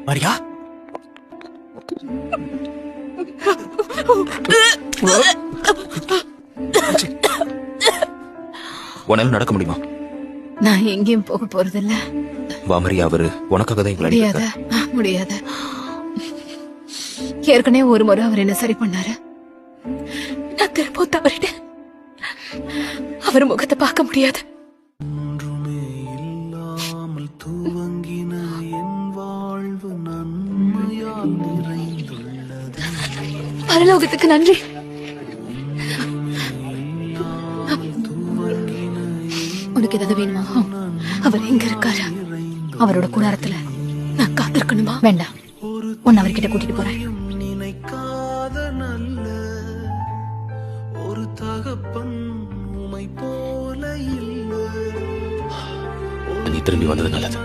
மரியா, உன்னால நடக்க முடியுமா? நான் எங்கேயும் போக போறதில்ல. வா மரியா, அவரு உனக்காக தான் இவ்வளவு முடியாத முடியாத. ஏற்கனவே ஒரு முறை அவர் என்ன சரி பண்ணாரு. நான் திரும்ப தவறிட்டேன். அவர் முகத்தை பார்க்க முடியாது. பரலோகத்துக்கு நன்றி. உனக்கு ஏதாவது வேணுமா? அவர் எங்க இருக்காரு? அவரோட கூடாரத்துல நான் காத்திருக்கணுமா? வேண்டாம், உன்னை அவர்கிட்ட கூட்டிட்டு போறேன். நீ திரும்பி வந்தது நல்லது.